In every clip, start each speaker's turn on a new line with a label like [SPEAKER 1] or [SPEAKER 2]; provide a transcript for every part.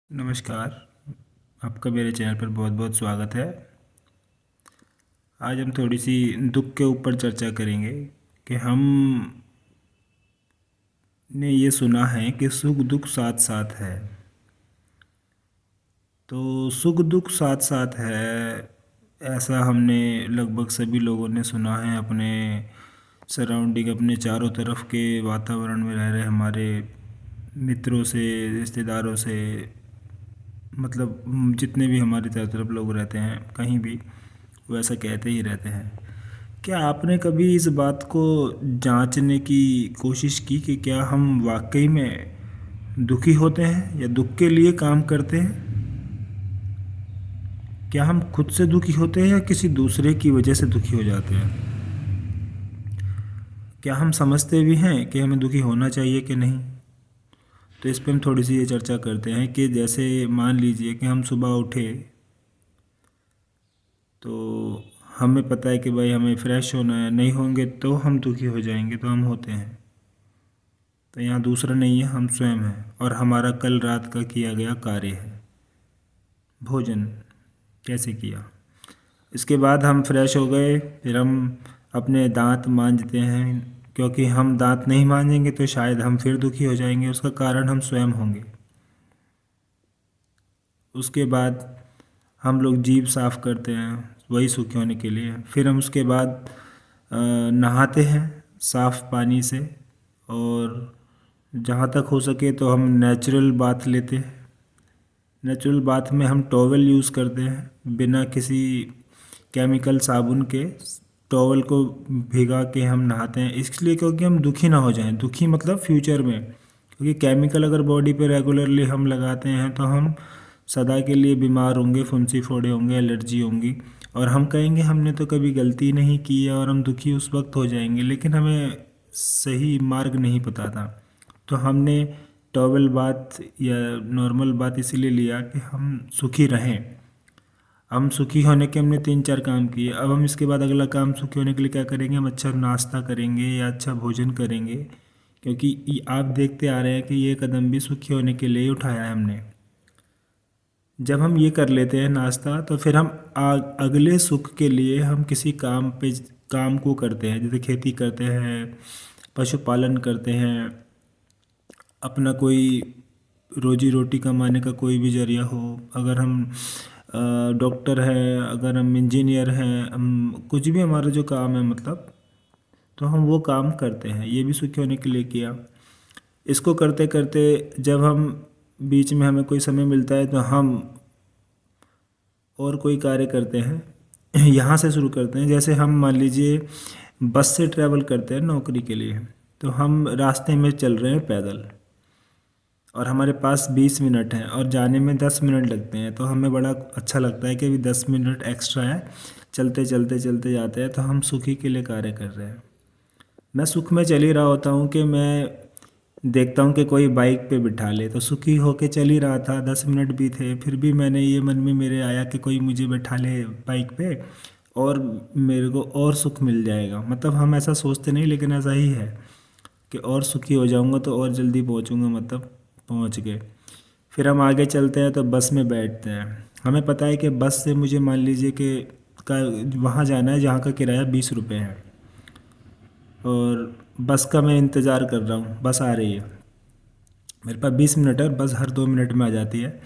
[SPEAKER 1] नमस्कार। आपका मेरे चैनल पर बहुत बहुत स्वागत है। आज हम थोड़ी सी दुख के ऊपर चर्चा करेंगे कि हम ने ये सुना है कि सुख दुख साथ साथ है। तो सुख दुख साथ साथ है, ऐसा हमने लगभग सभी लोगों ने सुना है। अपने सराउंडिंग, अपने चारों तरफ के वातावरण में रह रहे हमारे मित्रों से, रिश्तेदारों से, मतलब जितने भी हमारे चारों तरफ लोग रहते हैं कहीं भी, वो ऐसा कहते ही रहते हैं। क्या आपने कभी इस बात को जांचने की कोशिश की कि क्या हम वाकई में दुखी होते हैं या दुख के लिए काम करते हैं? क्या हम खुद से दुखी होते हैं या किसी दूसरे की वजह से दुखी हो जाते हैं? क्या हम समझते भी हैं कि हमें दुखी होना चाहिए कि नहीं? तो इस पर हम थोड़ी सी ये चर्चा करते हैं कि जैसे मान लीजिए कि हम सुबह उठे तो हमें पता है कि भाई हमें फ्रेश होना है, नहीं होंगे तो हम दुखी हो जाएंगे, तो हम होते हैं। तो यहाँ दूसरा नहीं है, हम स्वयं हैं और हमारा कल रात का किया गया कार्य है। भोजन कैसे किया, इसके बाद हम फ्रेश हो गए, फिर हम अपने दांत मांजते हैं, क्योंकि हम दांत नहीं मांजेंगे तो शायद हम फिर दुखी हो जाएंगे, उसका कारण हम स्वयं होंगे। उसके बाद हम लोग जीभ साफ़ करते हैं, वही सूखे होने के लिए। फिर हम उसके बाद नहाते हैं साफ़ पानी से, और जहाँ तक हो सके तो हम नेचुरल बाथ लेते हैं। नेचुरल बाथ में हम टॉवल यूज़ करते हैं, बिना किसी केमिकल साबुन के टॉवल को भिगा के हम नहाते हैं, इसलिए क्योंकि हम दुखी ना हो जाएं। दुखी मतलब फ्यूचर में, क्योंकि केमिकल अगर बॉडी पे रेगुलरली हम लगाते हैं तो हम सदा के लिए बीमार होंगे, फुंसी फोड़े होंगे, एलर्जी होंगी, और हम कहेंगे हमने तो कभी गलती नहीं की है, और हम दुखी उस वक्त हो जाएंगे, लेकिन हमें सही मार्ग नहीं पता था। तो हमने टॉवल बाथ या नॉर्मल बाथ इसीलिए लिया कि हम सुखी रहें। हम सुखी होने के हमने 3-4 काम किए। अब हम इसके बाद अगला काम सुखी होने के लिए क्या करेंगे? हम अच्छा नाश्ता करेंगे या अच्छा भोजन करेंगे, क्योंकि आप देखते आ रहे हैं कि ये कदम भी सुखी होने के लिए ही उठाया है हमने। जब हम ये कर लेते हैं नाश्ता, तो फिर हम अगले सुख के लिए हम किसी काम को करते हैं, जैसे खेती करते हैं, पशुपालन करते हैं, अपना कोई रोजी रोटी कमाने का कोई भी जरिया हो। अगर हम डॉक्टर हैं, अगर हम इंजीनियर हैं, हम कुछ भी हमारा जो काम है मतलब, तो हम वो काम करते हैं। ये भी सुखी होने के लिए किया। इसको करते करते जब हम बीच में हमें कोई समय मिलता है तो हम और कोई कार्य करते हैं। यहाँ से शुरू करते हैं, जैसे हम मान लीजिए बस से ट्रैवल करते हैं नौकरी के लिए, तो हम रास्ते में चल रहे हैं पैदल, और हमारे पास 20 मिनट हैं और जाने में 10 मिनट लगते हैं, तो हमें बड़ा अच्छा लगता है कि अभी 10 मिनट एक्स्ट्रा है, चलते चलते चलते जाते हैं, तो हम सुखी के लिए कार्य कर रहे हैं। मैं सुख में चल ही रहा होता हूँ कि मैं देखता हूँ कि कोई बाइक पे बिठा ले, तो सुखी होके चल ही रहा था। 10 मिनट भी थे, फिर भी मैंने ये मन में मेरे आया कि कोई मुझे बैठा ले बाइक पे और मेरे को और सुख मिल जाएगा। मतलब हम ऐसा सोचते नहीं, लेकिन ऐसा ही है कि और सुखी हो जाऊंगा तो और जल्दी पहुंचूंगा, मतलब पहुंच गए। फिर हम आगे चलते हैं तो बस में बैठते हैं। हमें पता है कि बस से मुझे मान लीजिए कि का वहाँ जाना है जहाँ का किराया 20 रुपये है, और बस का मैं इंतज़ार कर रहा हूँ, बस आ रही है। मेरे पास 20 मिनट है, बस हर 2 मिनट में आ जाती है।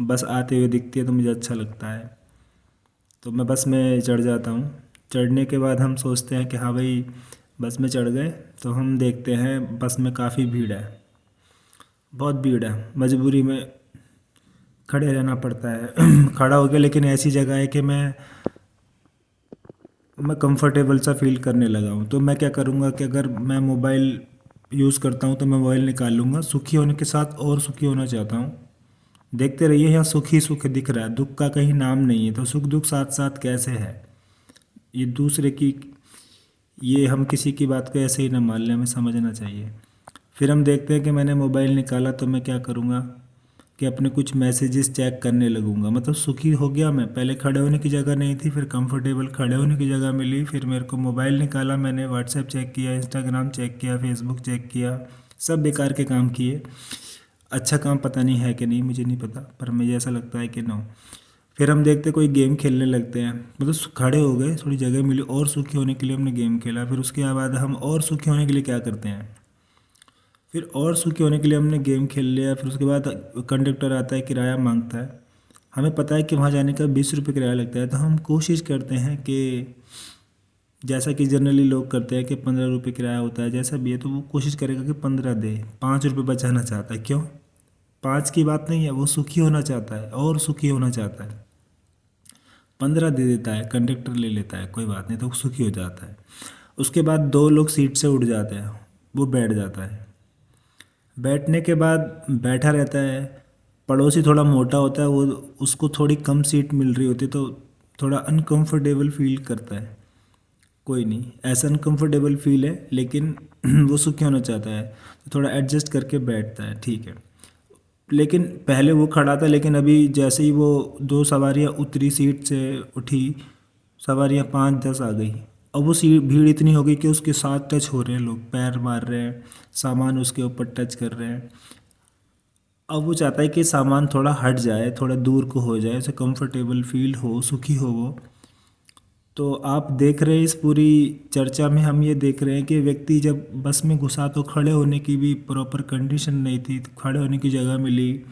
[SPEAKER 1] बस आते हुए दिखती है तो मुझे अच्छा लगता है, तो मैं बस में चढ़ जाता हूँ। चढ़ने के बाद हम सोचते हैं कि हाँ भाई बस में चढ़ गए, तो हम देखते हैं बस में काफ़ी भीड़ है, बहुत भीड़ है। मजबूरी में खड़े रहना पड़ता है। खड़ा हो गया, लेकिन ऐसी जगह है कि मैं कंफर्टेबल सा फील करने लगा हूँ। तो मैं क्या करूँगा कि अगर मैं मोबाइल यूज़ करता हूँ तो मैं मोबाइल निकाल लूँगा। सुखी होने के साथ और सुखी होना चाहता हूँ। देखते रहिए, यहाँ सुख ही सुख दिख रहा है, दुख का कहीं नाम नहीं है। तो सुख दुख साथ साथ कैसे है, ये दूसरे की, ये हम किसी की बात को ऐसे ही ना मान लें, हमें समझना चाहिए। फिर हम देखते हैं कि मैंने मोबाइल निकाला, तो मैं क्या करूँगा कि अपने कुछ मैसेजेस चेक करने लगूंगा। मतलब सुखी हो गया मैं, पहले खड़े होने की जगह नहीं थी, फिर कंफर्टेबल खड़े होने की जगह मिली, फिर मेरे को मोबाइल निकाला, मैंने व्हाट्सएप चेक किया, इंस्टाग्राम चेक किया, फेसबुक चेक किया, सब बेकार के काम किए। अच्छा काम पता नहीं है कि नहीं, मुझे नहीं पता, पर मुझे ऐसा लगता है कि नो। फिर हम देखते कोई गेम खेलने लगते हैं, मतलब खड़े हो गए, थोड़ी जगह मिली और सुखी होने के लिए हमने गेम खेला। फिर उसके बाद हम और सुखी होने के लिए क्या करते हैं, फिर और सुखी होने के लिए हमने गेम खेल लिया। फिर उसके बाद कंडक्टर आता है, किराया मांगता है। हमें पता है कि वहाँ जाने का 20 रुपये किराया लगता है, तो हम कोशिश करते हैं कि जैसा कि जनरली लोग करते हैं कि 15 रुपये किराया होता है, जैसा भी है तो वो कोशिश करेगा कि 15 दे, 5 रुपये बचाना चाहता है। क्यों? 5 की बात नहीं है, वो सुखी होना चाहता है और सुखी होना चाहता है। 15 दे देता है, कंडक्टर ले लेता है, कोई बात नहीं, तो वो सुखी हो जाता है। उसके बाद 2 लोग सीट से उठ जाते हैं, वो बैठ जाता है। बैठने के बाद बैठा रहता है। पड़ोसी थोड़ा मोटा होता है, वो उसको थोड़ी कम सीट मिल रही होती है, तो थोड़ा अनकंफर्टेबल फील करता है। कोई नहीं, ऐसा अनकंफर्टेबल फील है, लेकिन वो सुखी होना चाहता है, तो थोड़ा एडजस्ट करके बैठता है, ठीक है। लेकिन पहले वो खड़ा था, लेकिन अभी जैसे ही वो 2 सवारियाँ उतरी सीट से, उठी, सवारियाँ 5-10 आ गई। अब वो सीट भीड़ इतनी हो गई कि उसके साथ टच हो रहे हैं लोग, पैर मार रहे हैं, सामान उसके ऊपर टच कर रहे हैं। अब वो चाहता है कि सामान थोड़ा हट जाए, थोड़ा दूर को हो जाए, उसे कंफर्टेबल फील हो, सुखी हो वो। तो आप देख रहे हैं इस पूरी चर्चा में हम ये देख रहे हैं कि व्यक्ति जब बस में घुसा तो खड़े होने की भी प्रॉपर कंडीशन नहीं थी, तो खड़े होने की जगह मिली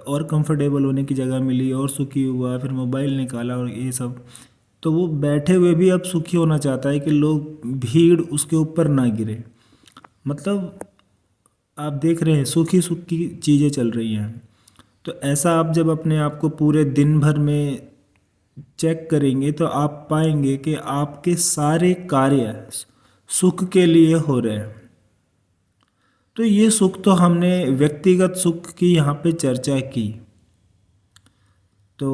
[SPEAKER 1] और कंफर्टेबल होने की जगह मिली और सुखी हुआ, फिर मोबाइल निकाला और ये सब। तो वो बैठे हुए भी अब सुखी होना चाहता है कि लोग, भीड़ उसके ऊपर ना गिरे। मतलब आप देख रहे हैं सुखी सुखी चीज़ें चल रही हैं। तो ऐसा आप जब अपने आप को पूरे दिन भर में चेक करेंगे तो आप पाएंगे कि आपके सारे कार्य सुख के लिए हो रहे हैं। तो ये सुख तो हमने व्यक्तिगत सुख की यहाँ पे चर्चा की। तो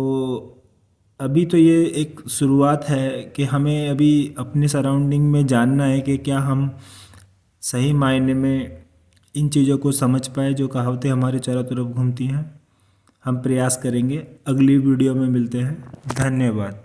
[SPEAKER 1] अभी तो ये एक शुरुआत है कि हमें अभी अपने सराउंडिंग में जानना है कि क्या हम सही मायने में इन चीज़ों को समझ पाए जो कहावतें हमारे चारों तरफ घूमती हैं। हम प्रयास करेंगे। अगली वीडियो में मिलते हैं। धन्यवाद।